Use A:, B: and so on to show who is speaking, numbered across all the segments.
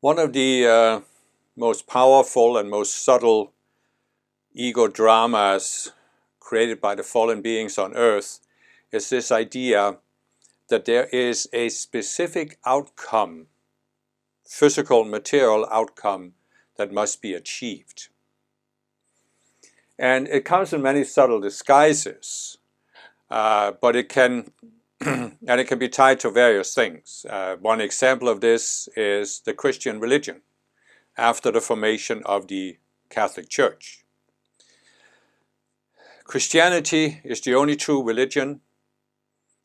A: One of the most powerful and most subtle ego dramas created by the fallen beings on earth is this idea that there is a specific outcome, physical, material outcome that must be achieved. And it comes in many subtle disguises, but it can and it can be tied to various things. One example of this is the Christian religion after the formation of the Catholic Church. Christianity is the only true religion,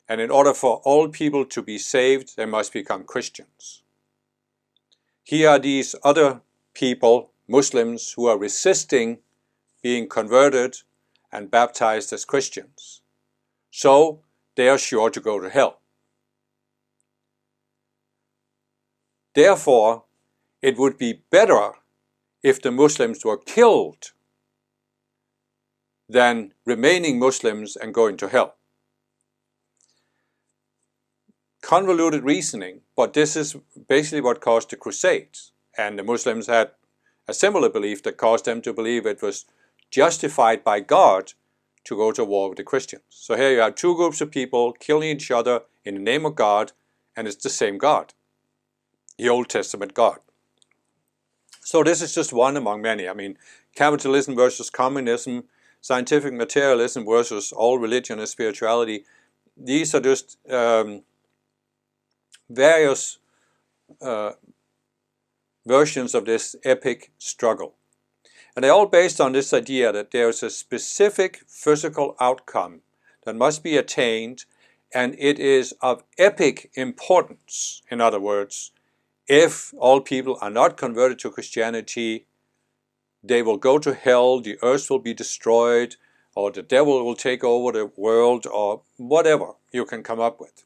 A: and in order for all people to be saved, they must become Christians. Here are these other people, Muslims, who are resisting being converted and baptized as Christians. So they are sure to go to hell. Therefore, it would be better if the Muslims were killed than remaining Muslims and going to hell. Convoluted reasoning, but this is basically what caused the Crusades. And the Muslims had a similar belief that caused them to believe it was justified by God to go to war with the Christians. So here you have two groups of people killing each other in the name of God, and it's the same God, the Old Testament God. So this is just one among many. I mean, capitalism versus communism, scientific materialism versus all religion and spirituality. These are just various versions of this epic struggle. And they're all based on this idea that there's a specific physical outcome that must be attained, and it is of epic importance. In other words, if all people are not converted to Christianity, they will go to hell, the earth will be destroyed, or the devil will take over the world, or whatever you can come up with.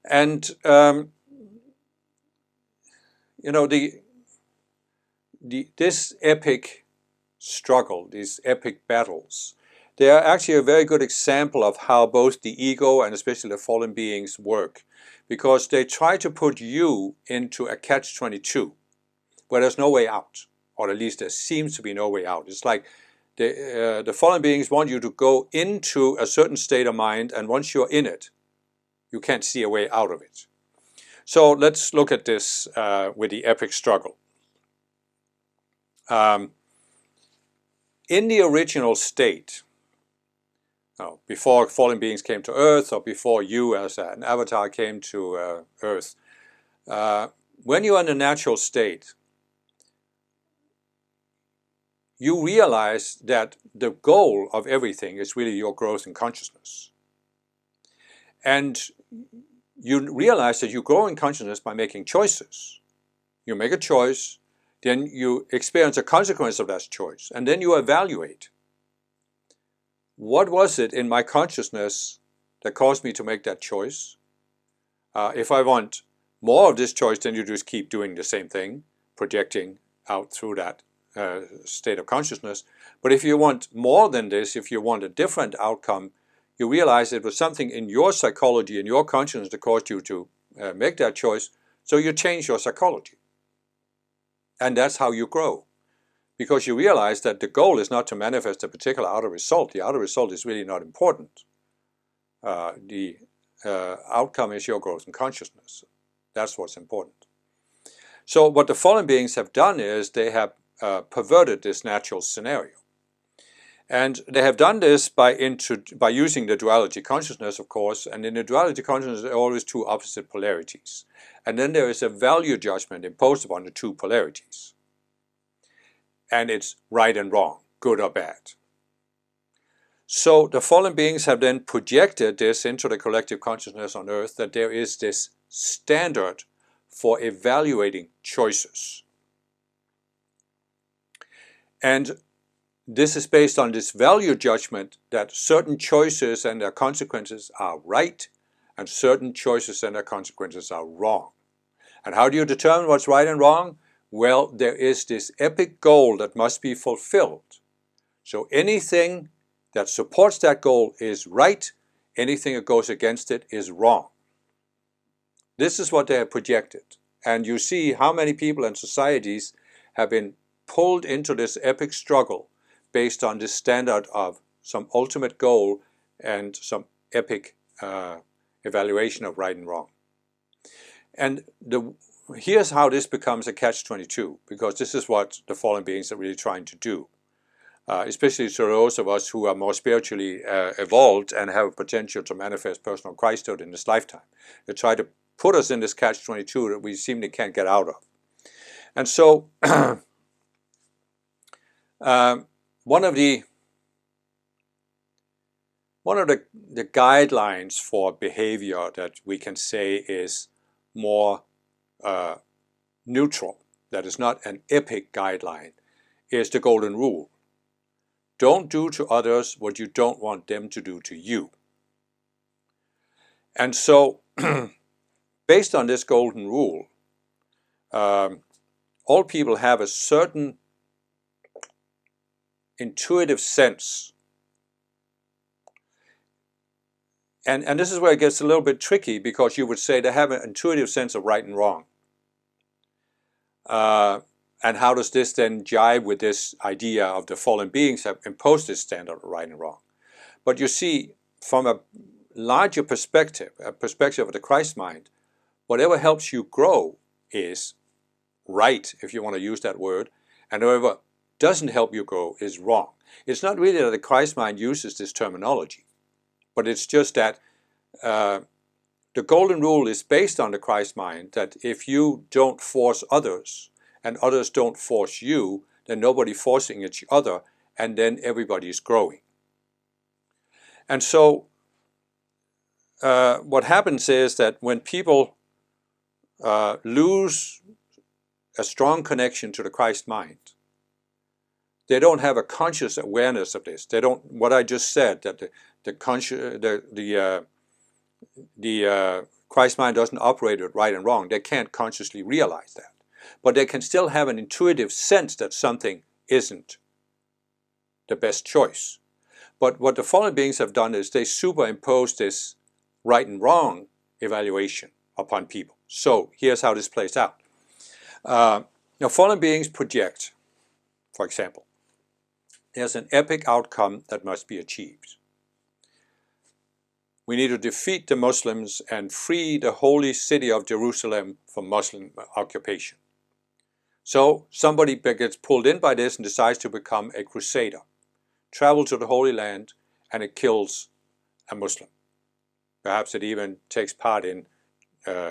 A: And, you know, this epic struggle, these epic battles, they are actually a very good example of how both the ego and especially the fallen beings work, because they try to put you into a catch-22 where there's no way out, or at least there seems to be no way out. It's like the fallen beings want you to go into a certain state of mind, and once you're in it, you can't see a way out of it. So let's look at this with the epic struggle. In the original state, before fallen beings came to Earth, or before you as an avatar came to Earth, when you're in the natural state, you realize that the goal of everything is really your growth in consciousness. And you realize that you grow in consciousness by making choices. You make a choice, then you experience a consequence of that choice, and then you evaluate. What was it in my consciousness that caused me to make that choice? If I want more of this choice, then you just keep doing the same thing, projecting out through that state of consciousness. But if you want more than this, if you want a different outcome, you realize it was something in your psychology, in your consciousness that caused you to make that choice, so you change your psychology. And that's how you grow. Because you realize that the goal is not to manifest a particular outer result. The outer result is really not important. The outcome is your growth in consciousness. That's what's important. So what the fallen beings have done is they have perverted this natural scenario. And they have done this by using the duality consciousness, of course, and in the duality consciousness there are always two opposite polarities. And then there is a value judgment imposed upon the two polarities. And it's right and wrong, good or bad. So the fallen beings have then projected this into the collective consciousness on Earth, that there is this standard for evaluating choices. And this is based on this value judgment that certain choices and their consequences are right, and certain choices and their consequences are wrong. And how do you determine what's right and wrong? Well, there is this epic goal that must be fulfilled. So anything that supports that goal is right, anything that goes against it is wrong. This is what they have projected. And you see how many people and societies have been pulled into this epic struggle based on this standard of some ultimate goal and some epic evaluation of right and wrong. And here's how this becomes a catch-22, because this is what the fallen beings are really trying to do. Especially to those of us who are more spiritually evolved and have potential to manifest personal Christhood in this lifetime. They try to put us in this catch-22 that we seemingly can't get out of. And so one of the guidelines for behavior that we can say is more neutral, that is not an epic guideline, is the golden rule. Don't do to others what you don't want them to do to you. And so, based on this golden rule, all people have a certain intuitive sense. And this is where it gets a little bit tricky, because you would say they have an intuitive sense of right and wrong. And how does this then jive with this idea of the fallen beings have imposed this standard of right and wrong? But you see, from a larger perspective, a perspective of the Christ mind, whatever helps you grow is right, if you want to use that word, and whatever doesn't help you grow is wrong. It's not really that the Christ mind uses this terminology, but it's just that the golden rule is based on the Christ mind, that if you don't force others, and others don't force you, then nobody forcing each other, and then everybody is growing. And so what happens is that when people lose a strong connection to the Christ mind, they don't have a conscious awareness of this. They don't, what I just said, that the Christ mind doesn't operate with right and wrong. They can't consciously realize that. But they can still have an intuitive sense that something isn't the best choice. But what the fallen beings have done is they superimpose this right and wrong evaluation upon people. So here's how this plays out. Now, fallen beings project, for example, there's an epic outcome that must be achieved. We need to defeat the Muslims and free the holy city of Jerusalem from Muslim occupation. So somebody gets pulled in by this and decides to become a crusader, travel to the Holy Land, and it kills a Muslim. Perhaps it even takes part in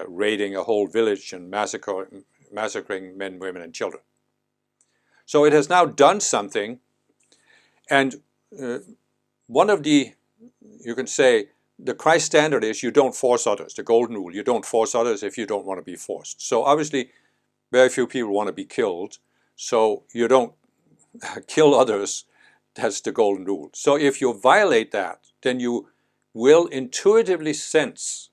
A: raiding a whole village and massacring men, women, and children. So it has now done something, and one of the, you can say, the Christ standard is you don't force others, the golden rule. You don't force others if you don't want to be forced. So obviously, very few people want to be killed, so you don't kill others. That's the golden rule. So if you violate that, then you will intuitively sense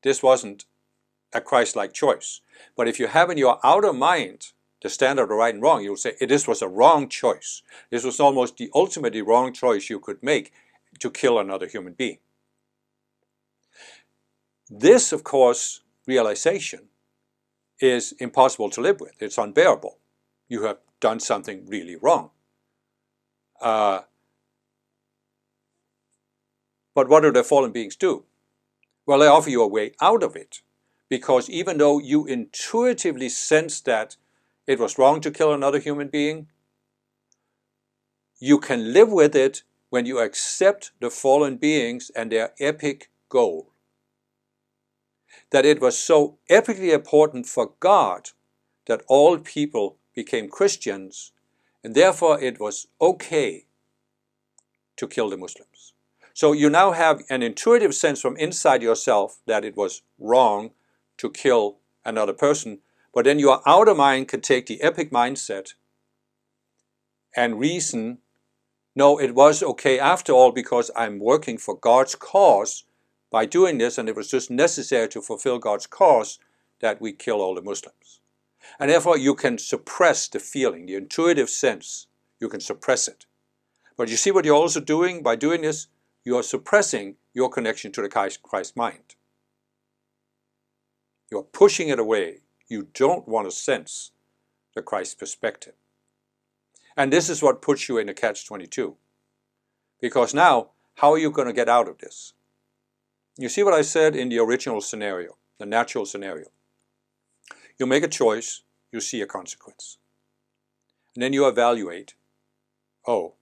A: this wasn't a Christ-like choice. But if you have in your outer mind the standard of right and wrong, you'll say, this was a wrong choice. This was almost the ultimately wrong choice you could make to kill another human being. This, of course, realization is impossible to live with. It's unbearable. You have done something really wrong. But what do the fallen beings do? Well, they offer you a way out of it, because even though you intuitively sense that it was wrong to kill another human being, you can live with it when you accept the fallen beings and their epic goal. That it was so epically important for God that all people became Christians, and therefore it was okay to kill the Muslims. So you now have an intuitive sense from inside yourself that it was wrong to kill another person, but then your outer mind can take the epic mindset and reason, no, it was okay after all because I'm working for God's cause by doing this, and it was just necessary to fulfill God's cause that we kill all the Muslims. And therefore you can suppress the feeling, the intuitive sense, you can suppress it. But you see what you're also doing by doing this? You are suppressing your connection to the Christ mind. You're pushing it away. You don't want to sense the Christ perspective. And this is what puts you in a catch-22. Because now, how are you going to get out of this? You see what I said in the original scenario, the natural scenario. You make a choice, you see a consequence. And then you evaluate, oh,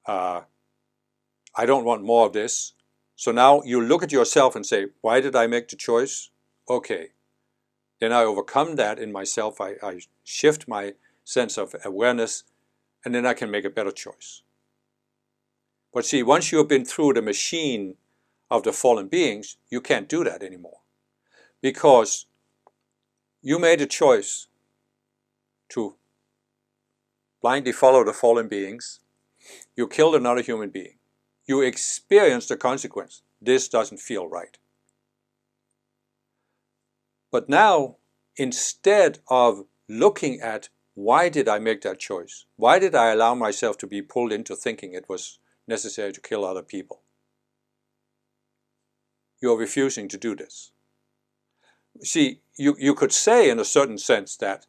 A: I don't want more of this. So now you look at yourself and say, why did I make the choice? Okay. Then I overcome that in myself. I shift my sense of awareness, and then I can make a better choice. But see, once you have been through the machine of the fallen beings, you can't do that anymore. Because you made a choice to blindly follow the fallen beings. You killed another human being. You experienced the consequence. This doesn't feel right. But now, instead of looking at why did I make that choice? Why did I allow myself to be pulled into thinking it was necessary to kill other people? You're refusing to do this. See, you could say in a certain sense that,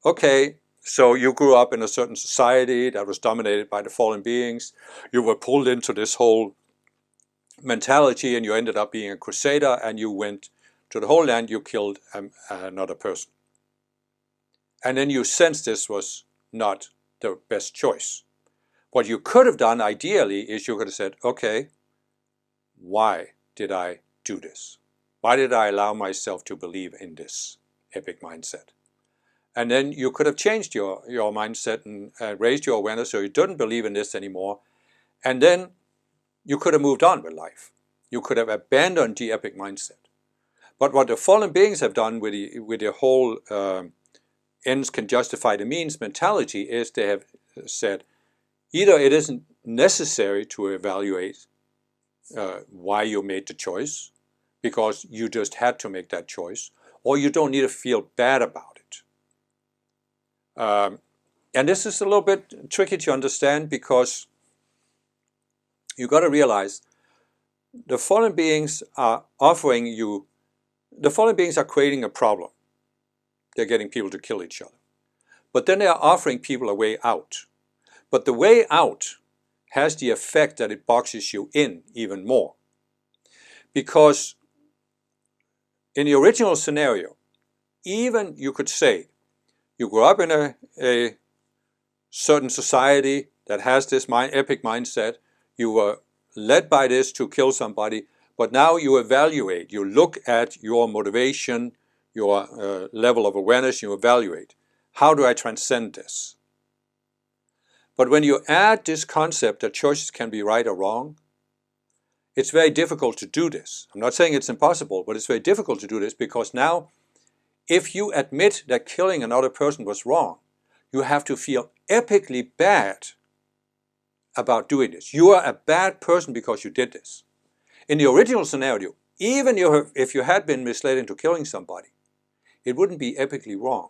A: okay, so you grew up in a certain society that was dominated by the fallen beings. You were pulled into this whole mentality and you ended up being a crusader and you went to the Holy Land, you killed another person. And then you sensed this was not the best choice. What you could have done ideally is you could have said, okay, why did I do this? Why did I allow myself to believe in this epic mindset? And then you could have changed your mindset and raised your awareness so you didn't believe in this anymore. And then you could have moved on with life. You could have abandoned the epic mindset. But what the fallen beings have done with the whole ends can justify the means mentality is they have said, either it isn't necessary to evaluate why you made the choice, because you just had to make that choice, or you don't need to feel bad about it. And this is a little bit tricky to understand because you got to realize the fallen beings are offering you, the fallen beings are creating a problem. They're getting people to kill each other. But then they are offering people a way out. But the way out has the effect that it boxes you in even more. Because in the original scenario, even you could say, you grew up in a certain society that has this epic mindset, you were led by this to kill somebody, but now you evaluate, you look at your motivation, your level of awareness, you evaluate, how do I transcend this? But when you add this concept that choices can be right or wrong, it's very difficult to do this. I'm not saying it's impossible, but it's very difficult to do this because now, if you admit that killing another person was wrong, you have to feel epically bad about doing this. You are a bad person because you did this. In the original scenario, even if you had been misled into killing somebody, it wouldn't be epically wrong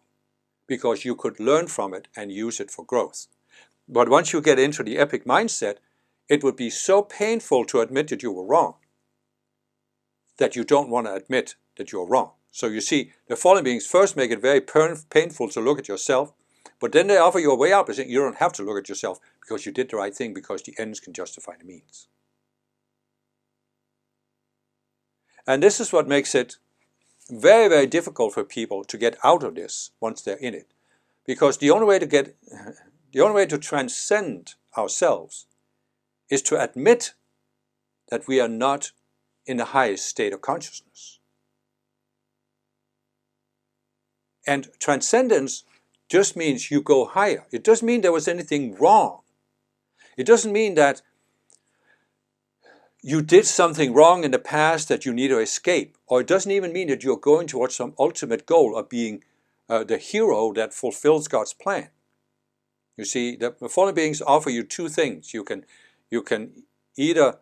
A: because you could learn from it and use it for growth. But once you get into the epic mindset, it would be so painful to admit that you were wrong that you don't want to admit that you're wrong. So you see, the fallen beings first make it very painful to look at yourself, but then they offer you a way out by saying you don't have to look at yourself because you did the right thing, because the ends can justify the means. And this is what makes it very, very difficult for people to get out of this once they're in it. Because the only way to transcend ourselves is to admit that we are not in the highest state of consciousness. And transcendence just means you go higher. It doesn't mean there was anything wrong. It doesn't mean that you did something wrong in the past that you need to escape. Or it doesn't even mean that you're going towards some ultimate goal of being the hero that fulfills God's plan. You see, the fallen beings offer you two things. You can either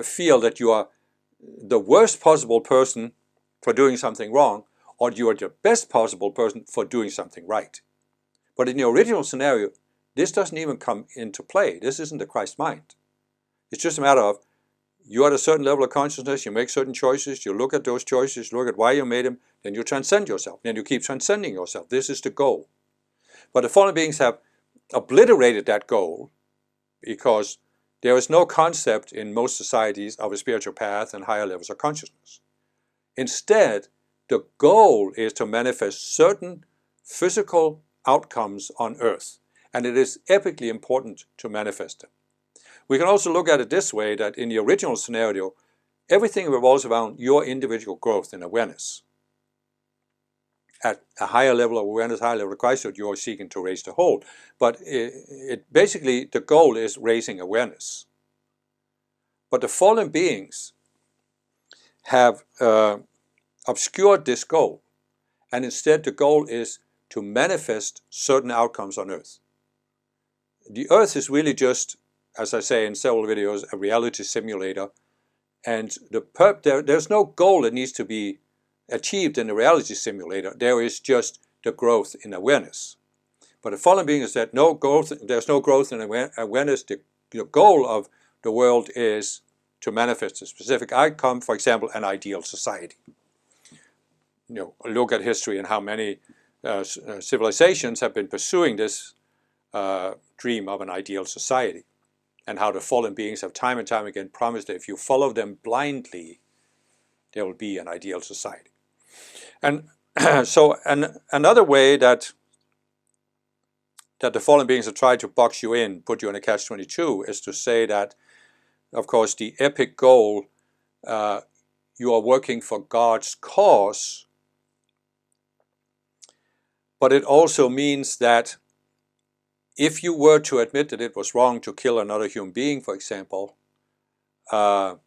A: feel that you are the worst possible person for doing something wrong, or you are the best possible person for doing something right. But in the original scenario, this doesn't even come into play. This isn't the Christ mind. It's just a matter of you're at a certain level of consciousness, you make certain choices, you look at those choices, look at why you made them, then you transcend yourself, and you keep transcending yourself. This is the goal. But the fallen beings have obliterated that goal because there is no concept in most societies of a spiritual path and higher levels of consciousness. Instead, the goal is to manifest certain physical outcomes on earth, and it is epically important to manifest them. We can also look at it this way, that in the original scenario, everything revolves around your individual growth in awareness. At a higher level of awareness, higher level of Christhood, you are seeking to raise the whole. But basically, the goal is raising awareness. But the fallen beings have obscured this goal. And instead, the goal is to manifest certain outcomes on earth. The earth is really just, as I say in several videos, a reality simulator. And there's no goal that needs to be achieved in the reality simulator. There is just the growth in awareness. But the fallen being is that there's no growth in awareness. The goal of the world is to manifest a specific outcome, for example, an ideal society. Look at history and how many civilizations have been pursuing this dream of an ideal society, and how the fallen beings have time and time again promised that if you follow them blindly, there will be an ideal society. And so another way that the fallen beings have tried to box you in, put you in a catch-22, is to say that, of course, the epic goal, you are working for God's cause, but it also means that if you were to admit that it was wrong to kill another human being, for example, God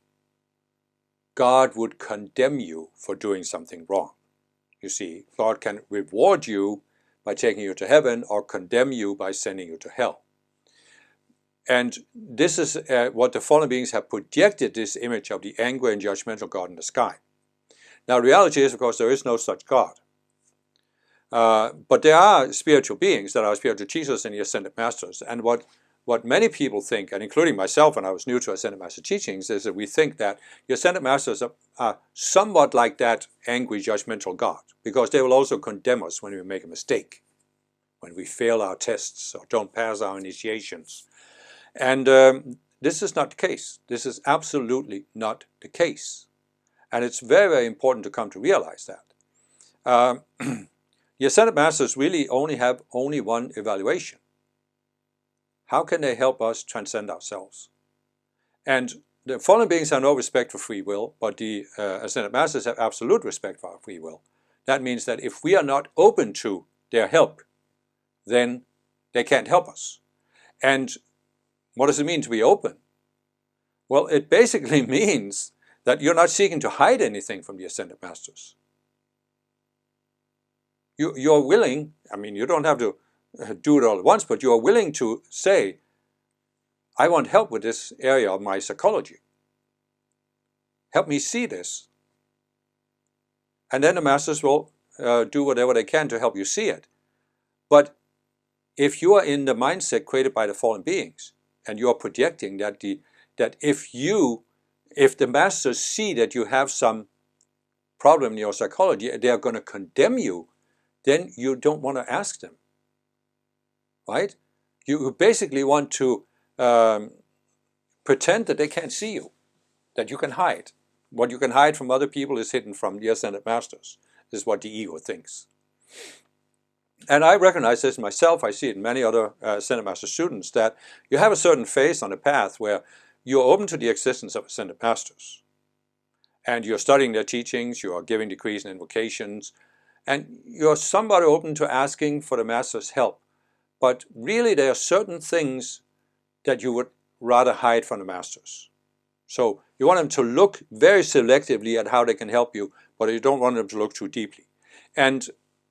A: would condemn you for doing something wrong. You see, God can reward you by taking you to heaven or condemn you by sending you to hell. And this is what the fallen beings have projected, this image of the angry and judgmental God in the sky. Now, the reality is, of course, there is no such God. But there are spiritual beings that are spiritual teachers and the Ascended Masters. And what many people think, and including myself when I was new to Ascended Master teachings, is that we think that the Ascended Masters are somewhat like that angry, judgmental God, because they will also condemn us when we make a mistake, when we fail our tests or don't pass our initiations. And this is not the case. This is absolutely not the case. And it's very, very important to come to realize that. The Ascended Masters really have only one evaluation. How can they help us transcend ourselves? And the fallen beings have no respect for free will, but the Ascended Masters have absolute respect for our free will. That means that if we are not open to their help, then they can't help us. And what does it mean to be open? Well, it basically means that you're not seeking to hide anything from the Ascended Masters. You're willing, I mean, you don't have to do it all at once, but you're willing to say, I want help with this area of my psychology. Help me see this. And then the Masters will do whatever they can to help you see it. But if you are in the mindset created by the fallen beings, and you are projecting that if the Masters see that you have some problem in your psychology, they are going to condemn you, then you don't want to ask them, right? You basically want to pretend that they can't see you, that you can hide. What you can hide from other people is hidden from the Ascended Masters. This is what the ego thinks. And I recognize this myself. I see it in many other Ascended Master students, that you have a certain phase on the path where you're open to the existence of Ascended Masters. And you're studying their teachings, you are giving decrees and invocations, and you're somewhat open to asking for the Master's help. But really there are certain things that you would rather hide from the Masters. So you want them to look very selectively at how they can help you, but you don't want them to look too deeply. And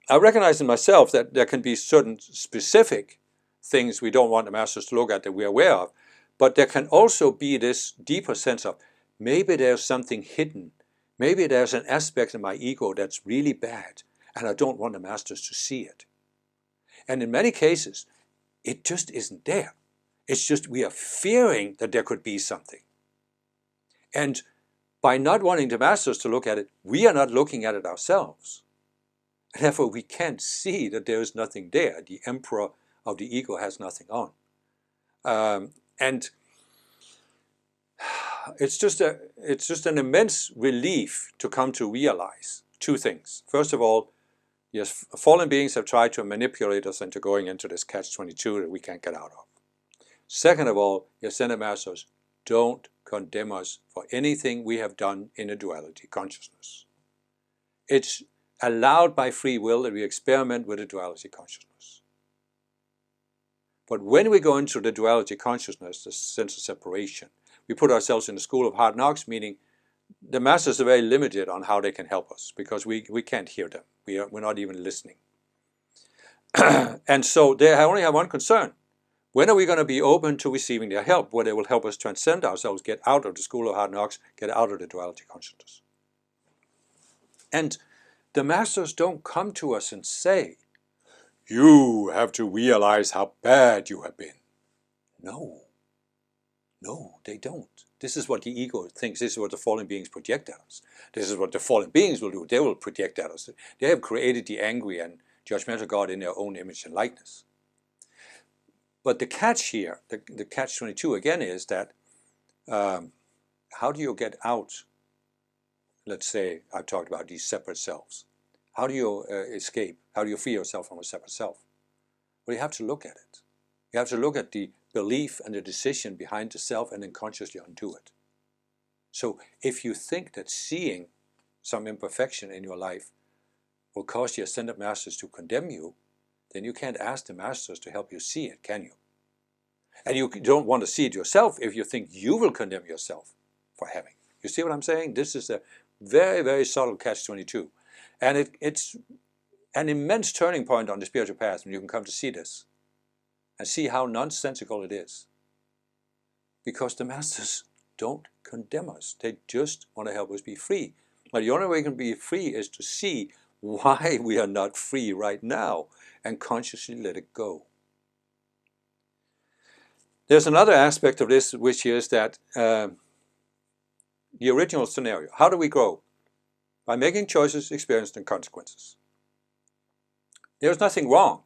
A: I recognize in myself that there can be certain specific things we don't want the Masters to look at that we're aware of, but there can also be this deeper sense of maybe there's something hidden. Maybe there's an aspect of my ego that's really bad, and I don't want the Masters to see it. And in many cases, it just isn't there. It's just we are fearing that there could be something. And by not wanting the masters to look at it, we are not looking at it ourselves. And therefore, we can't see that there is nothing there. The emperor of the ego has nothing on. And it's just an immense relief to come to realize two things. First of all, yes, fallen beings have tried to manipulate us into going into this catch-22 that we can't get out of. Second of all, the ascended masters don't condemn us for anything we have done in a duality consciousness. It's allowed by free will that we experiment with a duality consciousness. But when we go into the duality consciousness, the sense of separation, we put ourselves in the school of hard knocks, meaning the masters are very limited on how they can help us because we can't hear them. We're not even listening. And so they only have one concern. When are we going to be open to receiving their help, where they will help us transcend ourselves, get out of the school of hard knocks, get out of the duality consciousness? And the masters don't come to us and say, you have to realize how bad you have been. No, they don't. This is what the ego thinks. This is what the fallen beings project at us. This is what the fallen beings will do. They will project at us. They have created the angry and judgmental God in their own image and likeness. But the catch here, the catch-22 again is that how do you get out, let's say, I've talked about these separate selves. How do you escape? How do you free yourself from a separate self? Well, you have to look at it. You have to look at the belief and the decision behind the self and then consciously undo it. So if you think that seeing some imperfection in your life will cause the ascended masters to condemn you, then you can't ask the masters to help you see it, can you? And you don't want to see it yourself if you think you will condemn yourself for having. You see what I'm saying? This is a very, very subtle catch-22. And it's an immense turning point on the spiritual path when you can come to see this and see how nonsensical it is. Because the masters don't condemn us. They just want to help us be free. But the only way we can be free is to see why we are not free right now and consciously let it go. There's another aspect of this, which is that the original scenario. How do we grow? By making choices, experienced, and consequences. There's nothing wrong.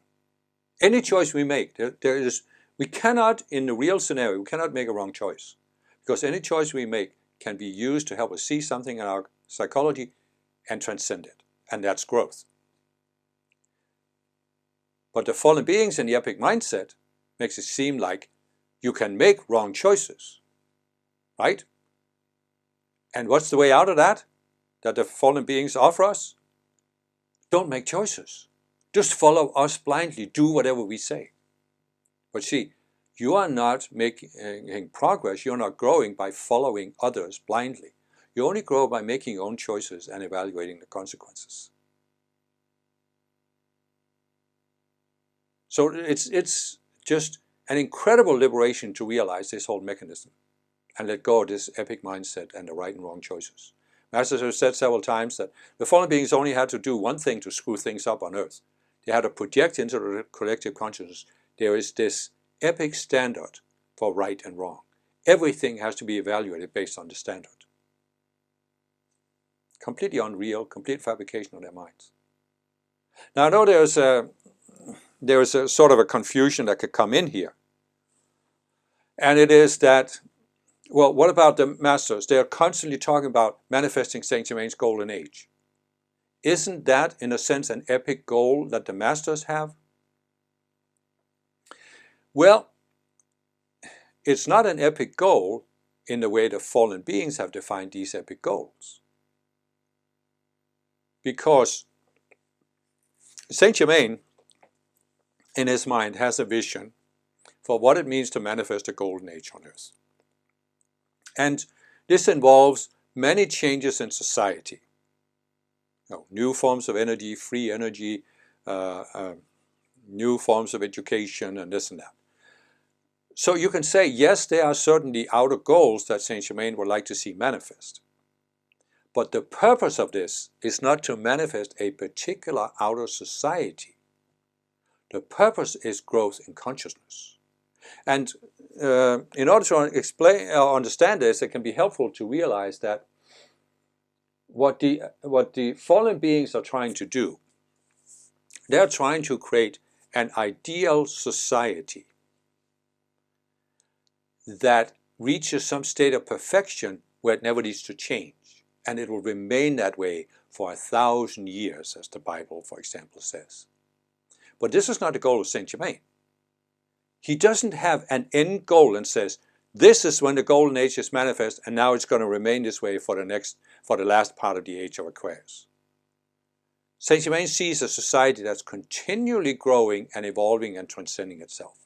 A: Any choice we make, we cannot, in the real scenario, we cannot make a wrong choice. Because any choice we make can be used to help us see something in our psychology and transcend it. And that's growth. But the fallen beings in the epic mindset makes it seem like you can make wrong choices, right? And what's the way out of that the fallen beings offer us? Don't make choices. Just follow us blindly. Do whatever we say. But see, you are not making progress. You're not growing by following others blindly. You only grow by making your own choices and evaluating the consequences. So it's just an incredible liberation to realize this whole mechanism and let go of this epic mindset and the right and wrong choices. Masters have said several times that the fallen beings only had to do one thing to screw things up on Earth. They had to project into the collective consciousness there is this epic standard for right and wrong. Everything has to be evaluated based on the standard. Completely unreal, complete fabrication of their minds. Now I know there is a sort of a confusion that could come in here. And it is that, well, what about the masters? They are constantly talking about manifesting Saint Germain's golden age. Isn't that, in a sense, an epic goal that the masters have? Well, it's not an epic goal in the way the fallen beings have defined these epic goals. Because Saint Germain, in his mind, has a vision for what it means to manifest a golden age on Earth. And this involves many changes in society. New forms of energy, free energy, new forms of education, and this and that. So you can say, yes, there are certainly outer goals that Saint Germain would like to see manifest. But the purpose of this is not to manifest a particular outer society. The purpose is growth in consciousness. And in order to explain or understand this, it can be helpful to realize that what the fallen beings are trying to do, they're trying to create an ideal society that reaches some state of perfection where it never needs to change. And it will remain that way for 1,000 years, as the Bible, for example, says. But this is not the goal of Saint Germain. He doesn't have an end goal and says, this is when the golden age is manifest, and now it's going to remain this way for the last part of the age of Aquarius. Saint Germain sees a society that's continually growing and evolving and transcending itself,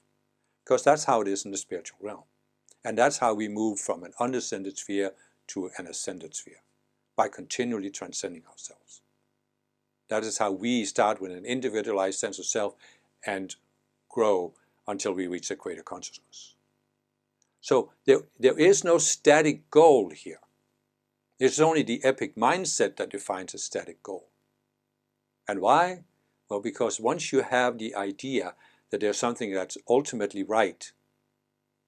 A: because that's how it is in the spiritual realm. And that's how we move from an undescended sphere to an ascended sphere, by continually transcending ourselves. That is how we start with an individualized sense of self and grow until we reach a greater consciousness. So there is no static goal here. It's only the epic mindset that defines a static goal. And why? Well, because once you have the idea that there's something that's ultimately right,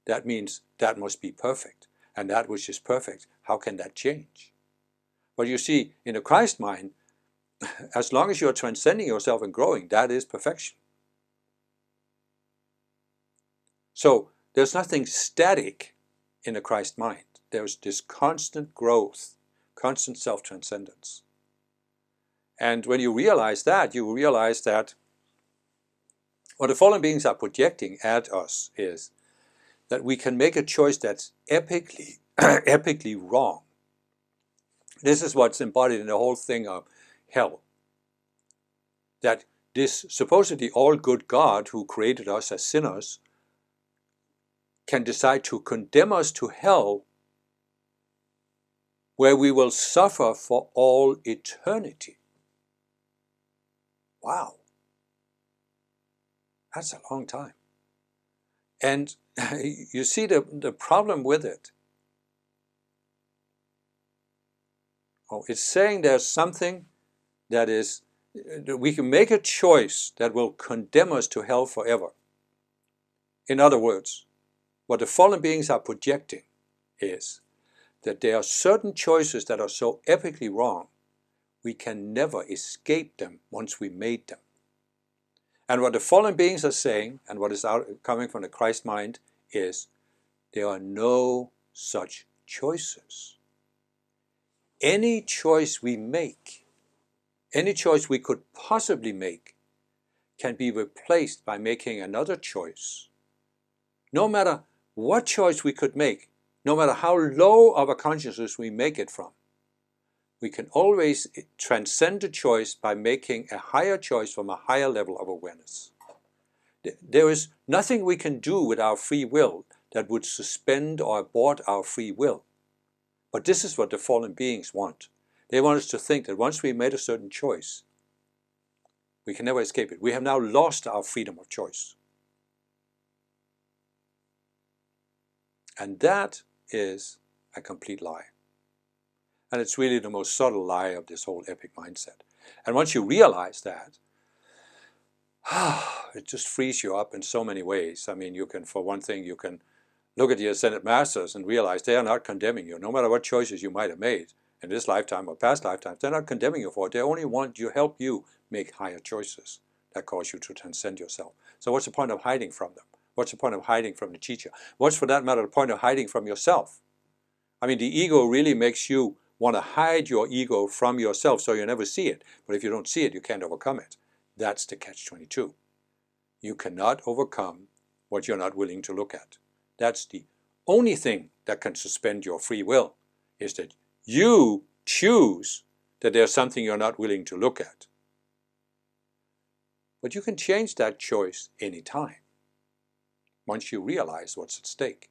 A: that means that must be perfect. And that which is perfect, how can that change? But you see, in the Christ mind, as long as you're transcending yourself and growing, that is perfection. So there's nothing static in the Christ mind. There's this constant growth, constant self-transcendence. And when you realize that, you realize that what the fallen beings are projecting at us is that we can make a choice that's epically wrong. This is what's embodied in the whole thing of hell. That this supposedly all-good God who created us as sinners can decide to condemn us to hell, where we will suffer for all eternity. Wow. That's a long time. And you see the problem with it. Oh, it's saying there's something that is, we can make a choice that will condemn us to hell forever. In other words, what the fallen beings are projecting is that there are certain choices that are so epically wrong, we can never escape them once we made them. And what the fallen beings are saying, and what is coming from the Christ mind, is there are no such choices. Any choice we make, any choice we could possibly make, can be replaced by making another choice. No matter what choice we could make, no matter how low of a consciousness we make it from, we can always transcend the choice by making a higher choice from a higher level of awareness. There is nothing we can do with our free will that would suspend or abort our free will. But this is what the fallen beings want. They want us to think that once we made a certain choice, we can never escape it. We have now lost our freedom of choice. And that is a complete lie. And it's really the most subtle lie of this whole epic mindset. And once you realize that, it just frees you up in so many ways. I mean, you can, for one thing, you can look at the Ascended Masters and realize they are not condemning you. No matter what choices you might have made in this lifetime or past lifetimes, they're not condemning you for it. They only want to help you make higher choices that cause you to transcend yourself. So what's the point of hiding from them? What's the point of hiding from the teacher? What's, for that matter, the point of hiding from yourself? I mean, the ego really makes you want to hide your ego from yourself so you never see it. But if you don't see it, you can't overcome it. That's the catch-22. You cannot overcome what you're not willing to look at. That's the only thing that can suspend your free will, is that you choose that there's something you're not willing to look at. But you can change that choice anytime, once you realize what's at stake.